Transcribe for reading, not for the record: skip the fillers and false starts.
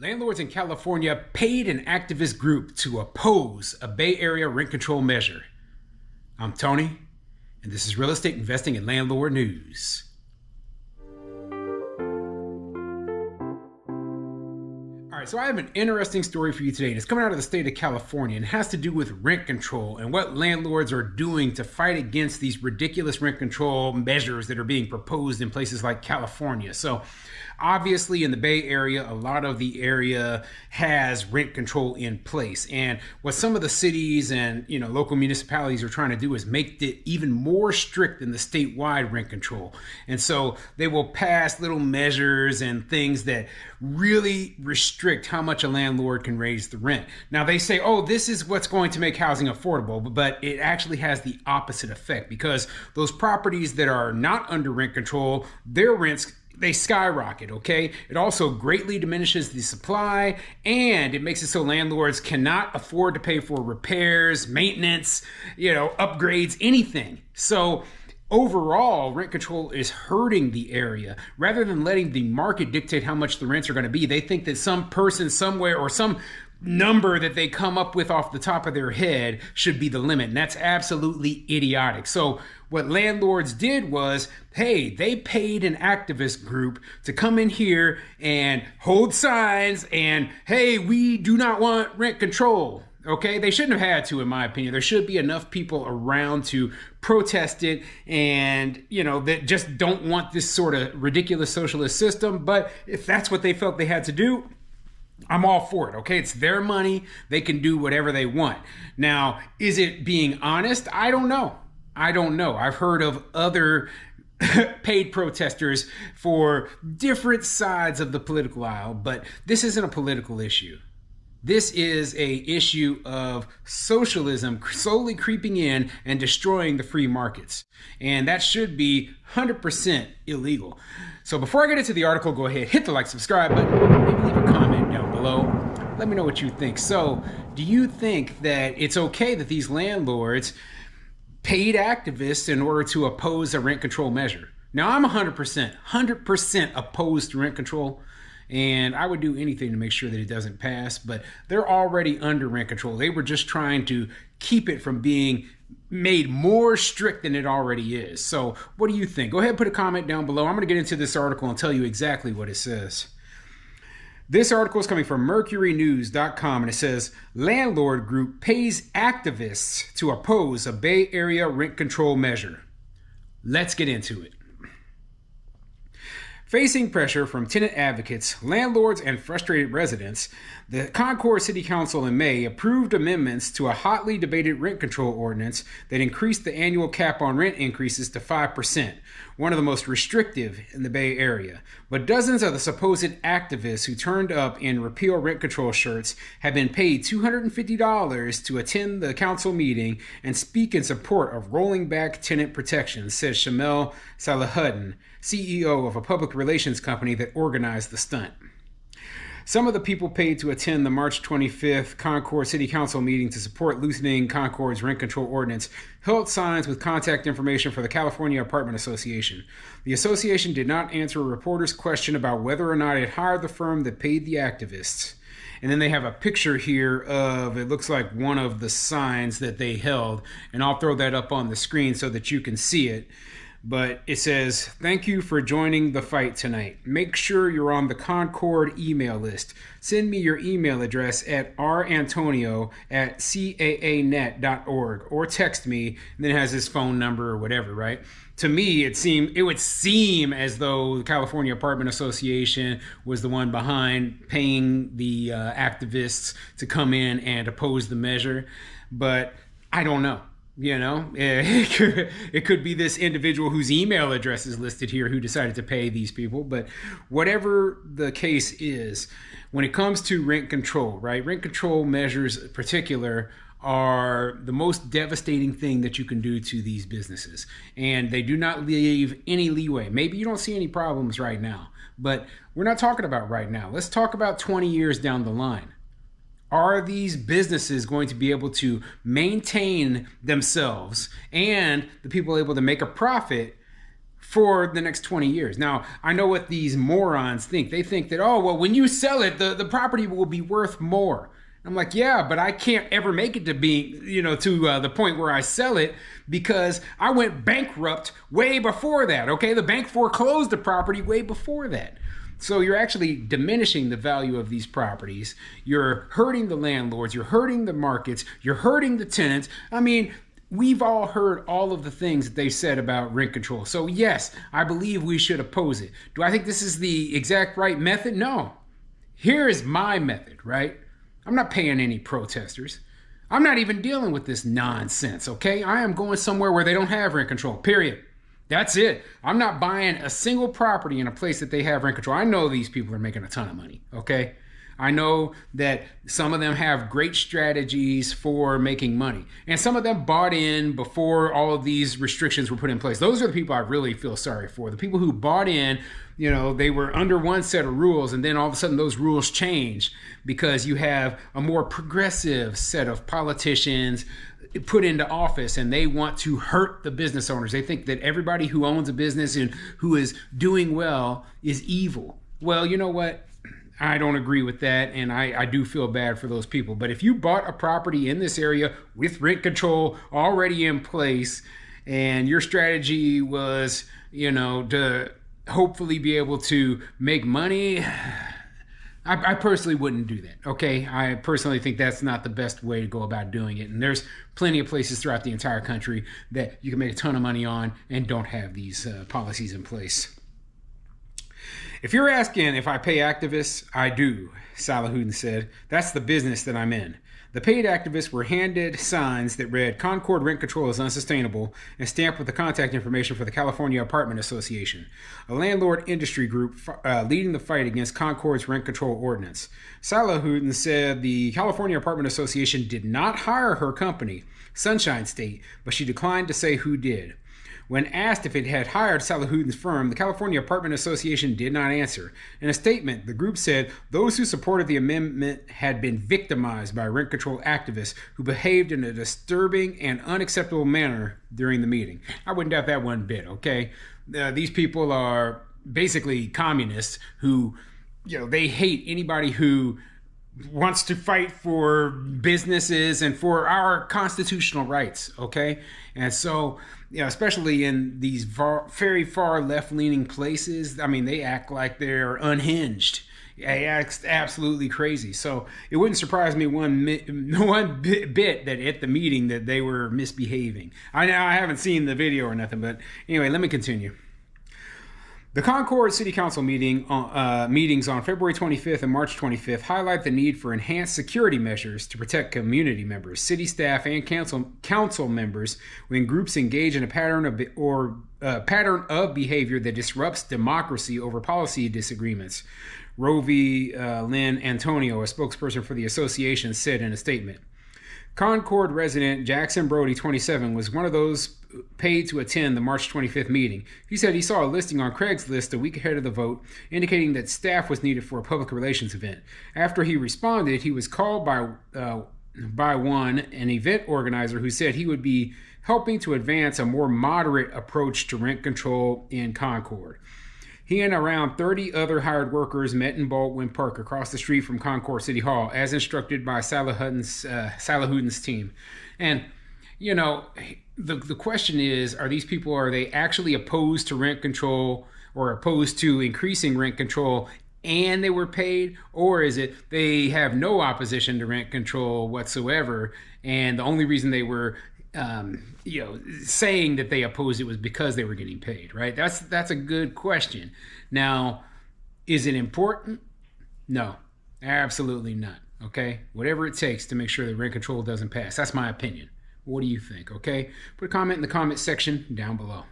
Landlords in California paid an activist group to oppose a Bay Area rent control measure. I'm Tony, and this is Real Estate Investing and Landlord News. All right, so I have an interesting story for you today, and it's coming out of the state of California, and it has to do with rent control and what landlords are doing to fight against these ridiculous rent control measures that are being proposed in places like California. So obviously in the Bay Area, a lot of the area has rent control in place. And what some of the cities and local municipalities are trying to do is make it even more strict than the statewide rent control. And so they will pass little measures and things that really restrict how much a landlord can raise the rent. Now they say, oh, this is what's going to make housing affordable, but it actually has the opposite effect, because those properties that are not under rent control, their rents, they skyrocket, okay? It also greatly diminishes the supply, and it makes it so landlords cannot afford to pay for repairs, maintenance, upgrades, anything. So overall, rent control is hurting the area. Rather than letting the market dictate how much the rents are going to be, they think that some person somewhere or some number that they come up with off the top of their head should be the limit. And that's absolutely idiotic. So what landlords did was, hey, they paid an activist group to come in here and hold signs and, hey, we do not want rent control. Okay, they shouldn't have had to, in my opinion. There should be enough people around to protest it and, that just don't want this sort of ridiculous socialist system. But if that's what they felt they had to do, I'm all for it, okay? It's their money. They can do whatever they want. Now, is it being honest? I don't know. I've heard of other paid protesters for different sides of the political aisle, but this isn't a political issue. This is an issue of socialism slowly creeping in and destroying the free markets. And that should be 100% illegal. So before I get into the article, go ahead, hit the like, subscribe button, maybe leave a comment down below. Let me know what you think. So do you think that it's okay that these landlords paid activists in order to oppose a rent control measure? Now, I'm 100% opposed to rent control. And I would do anything to make sure that it doesn't pass, but they're already under rent control. They were just trying to keep it from being made more strict than it already is. So what do you think? Go ahead and put a comment down below. I'm going to get into this article and tell you exactly what it says. This article is coming from mercurynews.com, and it says, landlord group pays activists to oppose a Bay Area rent control measure. Let's get into it. Facing pressure from tenant advocates, landlords, and frustrated residents, the Concord City Council in May approved amendments to a hotly debated rent control ordinance that increased the annual cap on rent increases to 5%, one of the most restrictive in the Bay Area. But dozens of the supposed activists who turned up in repeal rent control shirts have been paid $250 to attend the council meeting and speak in support of rolling back tenant protections, says Shamel Salahuddin, CEO of a public relations company that organized the stunt. Some of the people paid to attend the March 25th Concord City Council meeting to support loosening Concord's rent control ordinance held signs with contact information for the California Apartment Association. The association did not answer a reporter's question about whether or not it hired the firm that paid the activists. And then they have a picture here of, it looks like one of the signs that they held, and I'll throw that up on the screen so that you can see it. But it says, thank you for joining the fight tonight. Make sure you're on the Concord email list. Send me your email address at rantonio@caanet.org or text me, and then it has his phone number or whatever, right? To me, it would seem as though the California Apartment Association was the one behind paying the activists to come in and oppose the measure, but I don't know. It could be this individual whose email address is listed here who decided to pay these people. But whatever the case is, when it comes to rent control, right? Rent control measures in particular are the most devastating thing that you can do to these businesses. And they do not leave any leeway. Maybe you don't see any problems right now, but we're not talking about right now. Let's talk about 20 years down the line. Are these businesses going to be able to maintain themselves and the people able to make a profit for the next 20 years. Now, I know what these morons think. They think that, oh, well, when you sell it, the property will be worth more. I'm like, yeah, but I can't ever make it to be, to the point where I sell it because I went bankrupt way before that, okay? The bank foreclosed the property way before that. So you're actually diminishing the value of these properties. You're hurting the landlords. You're hurting the markets. You're hurting the tenants. I mean, we've all heard all of the things that they said about rent control. So yes, I believe we should oppose it. Do I think this is the exact right method? No. Here is my method, right? I'm not paying any protesters. I'm not even dealing with this nonsense, okay? I am going somewhere where they don't have rent control, period. That's it. I'm not buying a single property in a place that they have rent control. I know these people are making a ton of money, okay? I know that some of them have great strategies for making money. And some of them bought in before all of these restrictions were put in place. Those are the people I really feel sorry for. The people who bought in, they were under one set of rules, and then all of a sudden those rules changed because you have a more progressive set of politicians put into office, and they want to hurt the business owners. They think that everybody who owns a business and who is doing well is evil. Well, you know what? I don't agree with that, and I do feel bad for those people. But if you bought a property in this area with rent control already in place, and your strategy was, to hopefully be able to make money, I personally wouldn't do that, okay? I personally think that's not the best way to go about doing it. And there's plenty of places throughout the entire country that you can make a ton of money on and don't have these policies in place. If you're asking if I pay activists, I do, Salahuddin said. That's the business that I'm in. The paid activists were handed signs that read, "Concord rent control is unsustainable," and stamped with the contact information for the California Apartment Association, a landlord industry group leading the fight against Concord's rent control ordinance. Salahuddin said the California Apartment Association did not hire her company, Sunshine State, but she declined to say who did. When asked if it had hired Salahuddin's firm, the California Apartment Association did not answer. In a statement, the group said those who supported the amendment had been victimized by rent control activists who behaved in a disturbing and unacceptable manner during the meeting. I wouldn't doubt that one bit, okay? These people are basically communists who, they hate anybody who wants to fight for businesses and for our constitutional rights, okay? And so, especially in these very far left-leaning places, I mean, they act like they're unhinged. They act absolutely crazy. So it wouldn't surprise me one bit that at the meeting that they were misbehaving. I haven't seen the video or nothing, but anyway, let me continue. The Concord City Council meetings on February 25th and March 25th highlight the need for enhanced security measures to protect community members, city staff, and council members when groups engage in a pattern of behavior that disrupts democracy over policy disagreements. Rovi Lynn Antonio, a spokesperson for the association, said in a statement. Concord resident Jackson Brody, 27, was one of those paid to attend the March 25th meeting. He said he saw a listing on Craigslist a week ahead of the vote indicating that staff was needed for a public relations event. After he responded, he was called by an event organizer who said he would be helping to advance a more moderate approach to rent control in Concord. He and around 30 other hired workers met in Baldwin Park across the street from Concord City Hall, as instructed by Salahuddin's team. And, the question is, are they actually opposed to rent control or opposed to increasing rent control and they were paid? Or is it they have no opposition to rent control whatsoever, and the only reason they were saying that they opposed it was because they were getting paid, right? That's a good question. Now, is it important? No, absolutely not. Okay, whatever it takes to make sure that rent control doesn't pass. That's my opinion. What do you think? Okay, put a comment in the comment section down below.